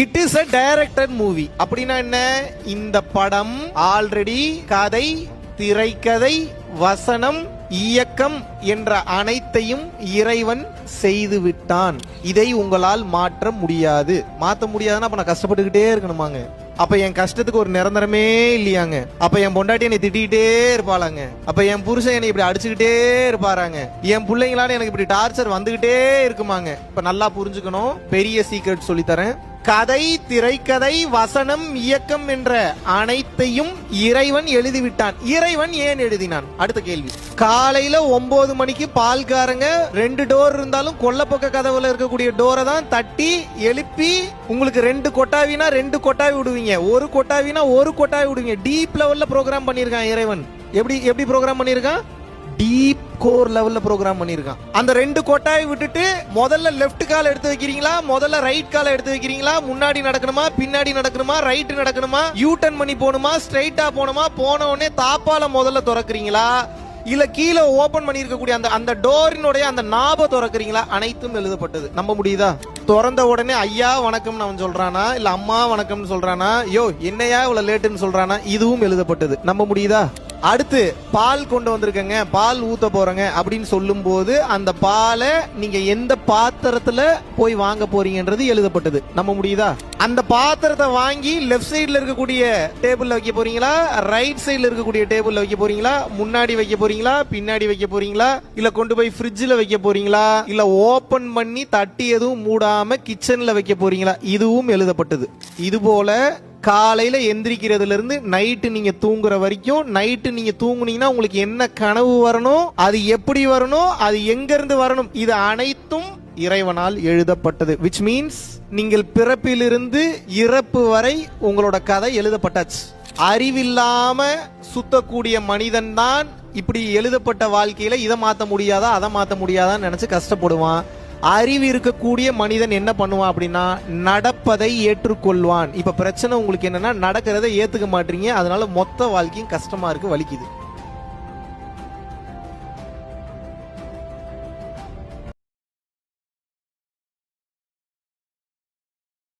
It is a directed movie. அப்படின்னா என்ன? இந்த படம் ஆல்ரெடி கதை, திரைக்கதை, வசனம், இயக்கம் என்ற அனைத்தையும் இறைவன் செய்து விட்டான். இதை உங்களால் மாற்ற முடியாது. மாற்ற முடியாதுன்னா அப்ப நான் கஷ்டப்பட்டுக்கிட்டே இருக்கணுமாங்க? அப்ப என் கஷ்டத்துக்கு ஒரு நிரந்தரமே இல்லையாங்க? அப்ப என் பொண்டாட்டி என்னை திட்டிகிட்டே இருப்பாளாங்க? அப்ப என் புருஷன் என்னை இப்படி அடிச்சுக்கிட்டே இருப்பாராங்க? என் பிள்ளைங்களால எனக்கு இப்படி டார்ச்சர் வந்துகிட்டே இருக்குமாங்க? இப்ப நல்லா புரிஞ்சுக்கணும், பெரிய சீக்ரெட் சொல்லித்தரேன். கதை, திரைக்கதை, வசனம், இயக்கம் என்ற அனைத்தையும் இறைவன் எழுதிவிட்டான். இறைவன் ஏன் எழுதினான்? அடுத்த கேள்வி. காலையில 9 மணிக்கு பால்காரங்க 2 டோர் இருந்தாலும் கொல்லப்பக்க கதவுல இருக்கக்கூடிய டோரை தான் தட்டி எழுப்பி உங்களுக்கு 2 கொட்டாவினா 2 கொட்டாவி விடுவீங்க, 1 கொட்டாவினா 1 கொட்டாவி விடுவீங்க. டீப் லெவல்ல ப்ரோக்ராம் பண்ணிருக்கான் இறைவன். எப்படி ப்ரோக்ராம் பண்ணிருக்கான்? டீப் கோர் லெவல்ல ப்ரோக்ராம் பண்ணிருக்கான். அந்த 2 கொட்டாயை விட்டுட்டு முதல்ல லெஃப்ட் கால் எடுத்து வைக்கிறீங்களா, முதல்ல ரைட் கால் எடுத்து வைக்கிறீங்களா, முன்னாடி நடக்கணுமா, பின்னாடி நடக்கணுமா, ரைட் நடக்கணுமா, யூ டர்ன் பண்ணி போகணுமா, ஸ்ட்ரைட்டா போகணுமா, போன உடனே தாப்பால முதல்ல திறக்கிறீங்களா, இல்ல கீழே ஓபன் பண்ணி இருக்கக்கூடிய அந்த டோரினுடைய அந்த நாப திறக்கிறீங்களா? அனைத்தும் எழுதப்பட்டது. நம்ப முடியுதா? திறந்த உடனே ஐயா வணக்கம் அவன் சொல்றானா, இல்ல அம்மா வணக்கம் சொல்றானா, யோ என்னையா இவ்வளவு லேட்டுன்னு சொல்றானா? இதுவும் எழுதப்பட்டது. நம்ப முடியுதா? அடுத்து பால் கொண்டு வந்திருக்கங்க, பால் ஊத்த போறங்க அப்படின்னு சொல்லும் போது அந்த பாலை நீங்க எந்த பாத்திரத்துல போய் வாங்க போறீங்கன்றது எழுதப்பட்டது. நம்ப முடியுதா? அந்த பாத்திரத்தை வாங்கி லெஃப்ட் சைடுல இருக்கக்கூடிய டேபிள்ல வைக்க போறீங்களா, ரைட் சைடுல இருக்கக்கூடிய டேபிள்ல வைக்க போறீங்களா, முன்னாடி வைக்க போறீங்களா, பின்னாடி வைக்க போறீங்களா, இல்ல கொண்டு போய் ஃப்ரிட்ஜ்ல வைக்க போறீங்களா, இல்ல ஓபன் பண்ணி தட்டி எதுவும் மூடாம கிச்சன்ல வைக்க போறீங்களா? இதுவும் எழுதப்பட்டது. இது போல காலையில எந்திரிக்கிறதுல இருந்து நைட்டு நீங்க தூங்குற வரைக்கும், நைட்டு நீங்க தூங்குனீங்கன்னா உங்களுக்கு என்ன கனவு வரணும், அது எப்படி வரணும், அது எங்க இருந்து வரணும், இது அனைத்தும் இறைவனால் எழுதப்பட்டது. which means நீங்கள் பிறப்பிலிருந்து இறப்பு வரை உங்களோட கதை எழுதப்பட்டாச்சு. அறிவில்லாம சுத்தக்கூடிய மனிதன் தான் இப்படி எழுதப்பட்ட வாழ்க்கையில இதை மாத்த முடியாதா அதை மாத்த முடியாதான்னு நினைச்சு கஷ்டப்படுவான். அறிவு இருக்கக்கூடிய மனிதன் என்ன பண்ணுவான் அப்படின்னா நடப்பதை ஏற்றுக்கொள்வான். இப்ப பிரச்சனை உங்களுக்கு என்னன்னா நடக்கிறதை ஏத்துக்க மாட்டீங்க, அதனால மொத்த வாழ்க்கையும் கஷ்டமா இருக்கு, வலிக்குது.